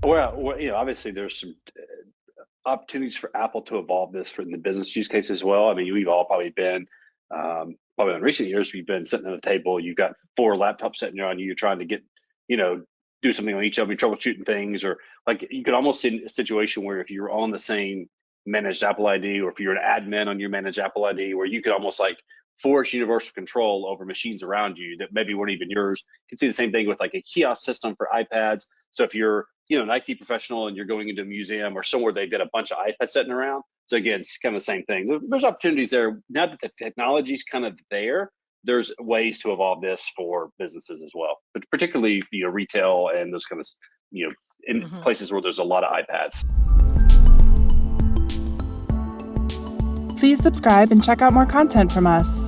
Obviously there's some opportunities for Apple to evolve this for the business use case as well. I mean, we've all probably been, probably in recent years, we've been sitting at a table, you've got 4 laptops sitting there on you, you're trying to get, you know, do something on each of them, you're troubleshooting things, or like you could almost see a situation where if you're on the same managed Apple ID, or if you're an admin on your managed Apple ID, where you could almost like force universal control over machines around you that maybe weren't even yours. You can see the same thing with like a kiosk system for iPads. So if you're, an IT professional and you're going into a museum or somewhere they've got a bunch of iPads sitting around. So again, it's kind of the same thing. There's opportunities there. Now that the technology's kind of there, there's ways to evolve this for businesses as well, but particularly retail and those kind of in places where there's a lot of iPads. Please subscribe and check out more content from us.